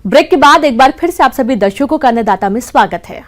Break के बाद एक बार फिर से आप सभी दर्शकों का अन्नदाता में स्वागत है।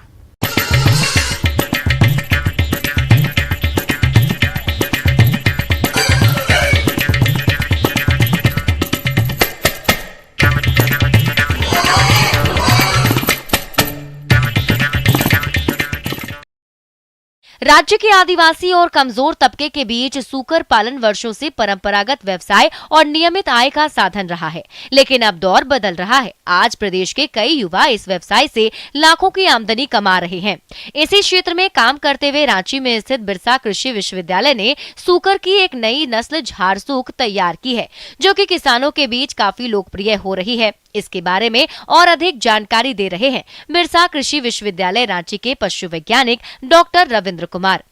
राज्य के आदिवासी और कमजोर तबके के बीच सूकर पालन वर्षों से परंपरागत व्यवसाय और नियमित आय का साधन रहा है, लेकिन अब दौर बदल रहा है। आज प्रदेश के कई युवा इस व्यवसाय से लाखों की आमदनी कमा रहे हैं। इसी क्षेत्र में काम करते हुए रांची में स्थित बिरसा कृषि विश्वविद्यालय ने सूकर की एक नई नस्ल झारसूक तैयार की है, जो कि किसानों के बीच काफी लोकप्रिय हो रही है। इसके बारे में और अधिक जानकारी दे रहे हैं बिरसा कृषि विश्वविद्यालय रांची के पशु वैज्ञानिक डॉक्टर रविंद्र कुमार।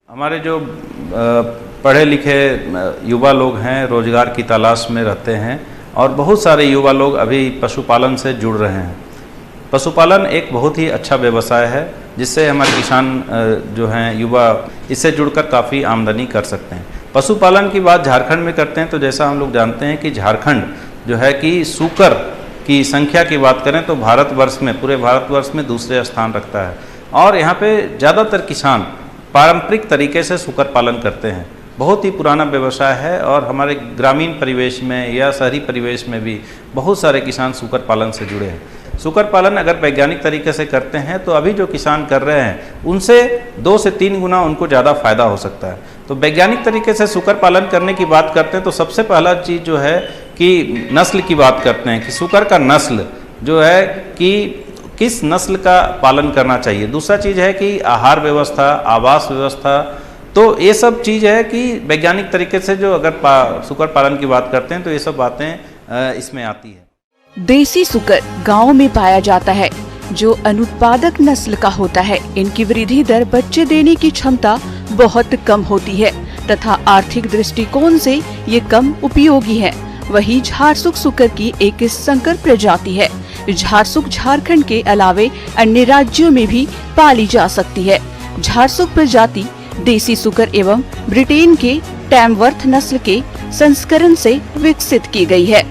हमारे जो पढ़े लिखे युवा लोग हैं, रोजगार की तलाश में रहते हैं और बहुत सारे युवा लोग अभी पशुपालन से जुड़ रहे हैं। पशुपालन एक बहुत ही अच्छा व्यवसाय है जिससे हमारे किसान जो हैं युवा इससे जुड़कर काफ़ी आमदनी कर सकते हैं। पशुपालन की बात झारखंड में करते हैं तो जैसा हम लोग जानते हैं कि झारखंड जो है कि सूकर की संख्या की बात करें तो भारतवर्ष में, पूरे भारतवर्ष में दूसरे स्थान रखता है और यहाँ पे ज़्यादातर किसान पारंपरिक तरीके से सूकर पालन करते हैं। बहुत ही पुराना व्यवसाय है और हमारे ग्रामीण परिवेश में या शहरी परिवेश में भी बहुत सारे किसान सूकर पालन से जुड़े हैं। सूकर पालन अगर वैज्ञानिक तरीके से करते हैं तो अभी जो किसान कर रहे हैं उनसे 2 से 3 गुना उनको ज़्यादा फायदा हो सकता है। तो वैज्ञानिक तरीके से सूकर पालन करने की बात करते हैं तो सबसे पहला चीज़ जो है कि नस्ल की बात करते हैं कि सूकर का नस्ल जो है कि किस नस्ल का पालन करना चाहिए। दूसरा चीज़ है कि आहार व्यवस्था, आवास व्यवस्था, तो ये सब चीज़ है कि वैज्ञानिक तरीके से जो अगर सूकर पालन की बात करते हैं तो ये सब बातें इसमें आती है। देसी सूकर गांव में पाया जाता है जो अनुत्पादक नस्ल का होता है। इनकी वृद्धि दर बच्चे देने की क्षमता बहुत कम होती है तथा आर्थिक दृष्टिकोण से ये कम उपयोगी है। वही झारसूक सूकर की एक संकर प्रजाति है। झारसूक झारखंड के अलावे अन्य राज्यों में भी पाली जा सकती है। झारसूक प्रजाति देसी सूकर एवं ब्रिटेन के टैमवर्थ नस्ल के संस्करण से विकसित की गई है।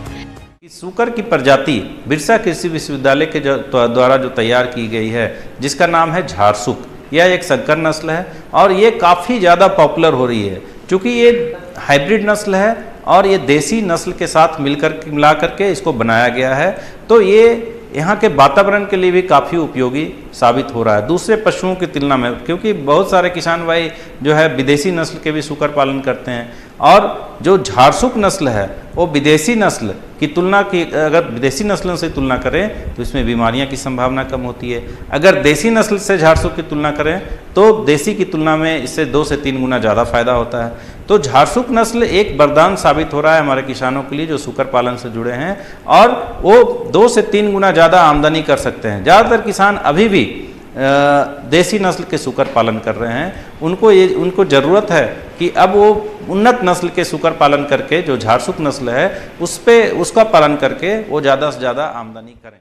सूकर की प्रजाति बिरसा कृषि विश्वविद्यालय के द्वारा जो तैयार की गई है जिसका नाम है झारसूक, यह एक संकर नस्ल है और ये काफ़ी ज़्यादा पॉपुलर हो रही है क्योंकि ये हाइब्रिड नस्ल है और ये देसी नस्ल के साथ मिला करके इसको बनाया गया है। तो ये यहाँ के वातावरण के लिए भी काफ़ी उपयोगी साबित हो रहा है दूसरे पशुओं की तुलना में, क्योंकि बहुत सारे किसान भाई जो है विदेशी नस्ल के भी सूकर पालन करते हैं और जो झारसूक नस्ल है वो विदेशी नस्ल की तुलना की, अगर विदेशी नस्लों से तुलना करें तो इसमें बीमारियां की संभावना कम होती है। अगर देसी नस्ल से झारसूक की तुलना करें तो देसी की तुलना में इससे 2 से 3 गुना ज़्यादा फायदा होता है। तो झारसूक नस्ल एक वरदान साबित हो रहा है हमारे किसानों के लिए जो सूकर पालन से जुड़े हैं और वो 2 से 3 गुना ज़्यादा आमदनी कर सकते हैं। ज़्यादातर किसान अभी भी देसी नस्ल के सूकर पालन कर रहे हैं। उनको ज़रूरत है कि अब वो उन्नत नस्ल के सूकर पालन करके जो झारसूक नस्ल है उसका पालन करके वो ज़्यादा से ज़्यादा आमदनी करें।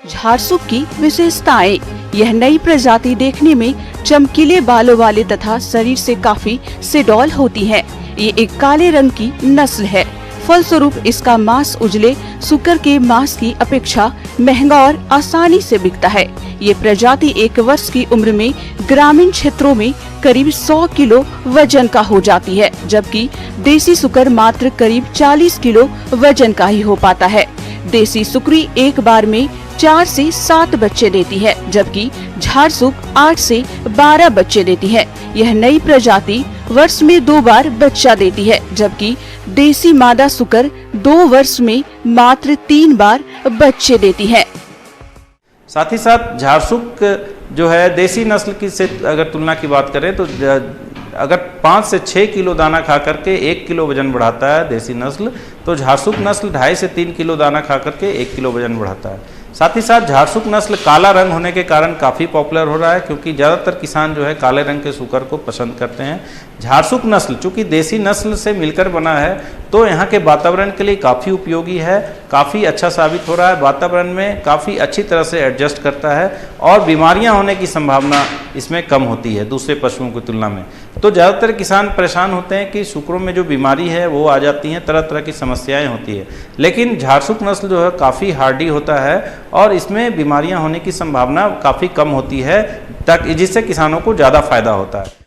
झारसूक की विशेषताएं, यह नई प्रजाति देखने में चमकीले बालों वाले तथा शरीर से काफी सुडौल होती है। ये एक काले रंग की नस्ल है। फलस्वरूप इसका मांस उजले सूकर के मांस की अपेक्षा महंगा और आसानी से बिकता है। ये प्रजाति 1 वर्ष की उम्र में ग्रामीण क्षेत्रों में करीब 100 किलो वजन का हो जाती है, जबकि देसी सूकर मात्र करीब 40 किलो वजन का ही हो पाता है। देसी सुकरी एक बार में 4 से 7 बच्चे देती है, जबकि झारसूक 8 से 12 बच्चे देती है। यह नई प्रजाति वर्ष में 2 बार बच्चा देती है, जबकि देसी मादा सूकर 2 वर्ष में मात्र 3 बार बच्चे देती है। साथ ही साथ झारसूक जो है देसी नस्ल की से अगर तुलना की बात करें तो अगर 5 से 6 किलो दाना खा करके 1 किलो वजन बढ़ाता है देसी नस्ल, तो झारसूक नस्ल 2.5 से 3 किलो दाना खा करके 1 किलो वजन बढ़ाता है। साथ ही साथ झारसुक नस्ल काला रंग होने के कारण काफ़ी पॉपुलर हो रहा है, क्योंकि ज़्यादातर किसान जो है काले रंग के सूकर को पसंद करते हैं। झारसुक नस्ल चूँकि देसी नस्ल से मिलकर बना है तो यहाँ के वातावरण के लिए काफ़ी उपयोगी है, काफ़ी अच्छा साबित हो रहा है। वातावरण में काफ़ी अच्छी तरह से एडजस्ट करता है और बीमारियाँ होने की संभावना इसमें कम होती है दूसरे पशुओं की तुलना में। तो ज़्यादातर किसान परेशान होते हैं कि सूकरों में जो बीमारी है वो आ जाती हैं, तरह तरह की समस्याएं होती है, लेकिन झारसुक नस्ल जो है काफ़ी हार्डी होता है और इसमें बीमारियां होने की संभावना काफ़ी कम होती है, जिससे किसानों को ज़्यादा फायदा होता है।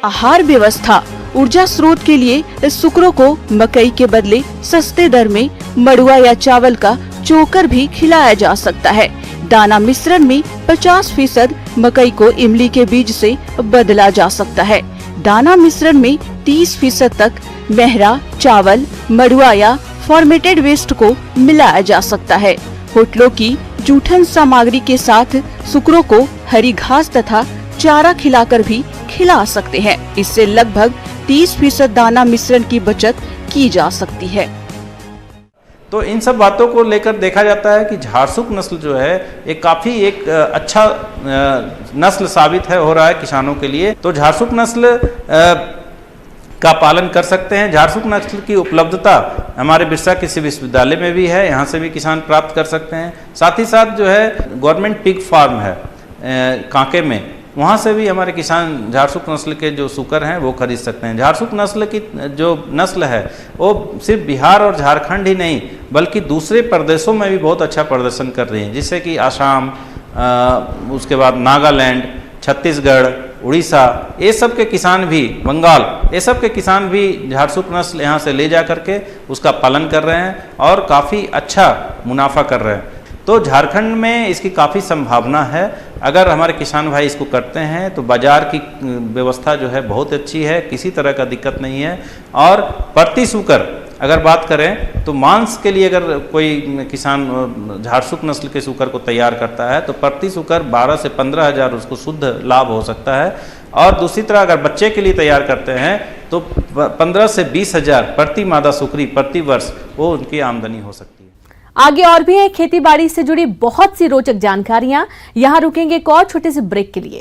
आहार व्यवस्था। ऊर्जा स्रोत के लिए इस सुकरों को मकई के बदले सस्ते दर में मड़ुआ या चावल का चोकर भी खिलाया जा सकता है। दाना मिश्रण में 50% मकई को इमली के बीज से बदला जा सकता है। दाना मिश्रण में 30% तक मेहरा, चावल, मड़ुआ या फॉर्मेटेड वेस्ट को मिलाया जा सकता है। होटलों की जूठन सामग्री के साथ सुकरों को हरी घास तथा चारा खिलाकर भी खिला सकते हैं। इससे लगभग 30% दाना मिश्रण की बचत की जा सकती है। तो इन सब बातों को लेकर देखा जाता है कि झारसुक नस्ल जो है ये काफ़ी एक अच्छा नस्ल साबित हो रहा है किसानों के लिए। तो झारसुक नस्ल का पालन कर सकते हैं। झारसुक नस्ल की उपलब्धता हमारे बिरसा कृषि विश्वविद्यालय में भी है, यहाँ से भी किसान प्राप्त कर सकते हैं। साथ ही साथ जो है गवर्नमेंट पिग फार्म है कांके में, वहाँ से भी हमारे किसान झारसुक नस्ल के जो सूकर हैं वो खरीद सकते हैं। झारसुक नस्ल की जो नस्ल है वो सिर्फ बिहार और झारखंड ही नहीं बल्कि दूसरे प्रदेशों में भी बहुत अच्छा प्रदर्शन कर रही हैं, जिससे कि आसाम, उसके बाद नागालैंड, छत्तीसगढ़, उड़ीसा, ये सब के किसान भी, बंगाल, ये सब के किसान भी झारसुक नस्ल यहाँ से ले जा करके उसका पालन कर रहे हैं और काफ़ी अच्छा मुनाफा कर रहे हैं। तो झारखंड में इसकी काफ़ी संभावना है। अगर हमारे किसान भाई इसको करते हैं तो बाज़ार की व्यवस्था जो है बहुत अच्छी है, किसी तरह का दिक्कत नहीं है। और प्रति सूकर अगर बात करें तो मांस के लिए अगर कोई किसान झारसुक नस्ल के सूकर को तैयार करता है तो प्रति सूकर 12 से 15 हज़ार उसको शुद्ध लाभ हो सकता है। और दूसरी तरह अगर बच्चे के लिए तैयार करते हैं तो 15 से 20 हज़ार प्रति मादा सुकरी प्रति वर्ष वो उनकी आमदनी हो सकती है। आगे और भी है खेती बाड़ी से जुड़ी बहुत सी रोचक जानकारियां। यहां रुकेंगे एक और छोटे से ब्रेक के लिए।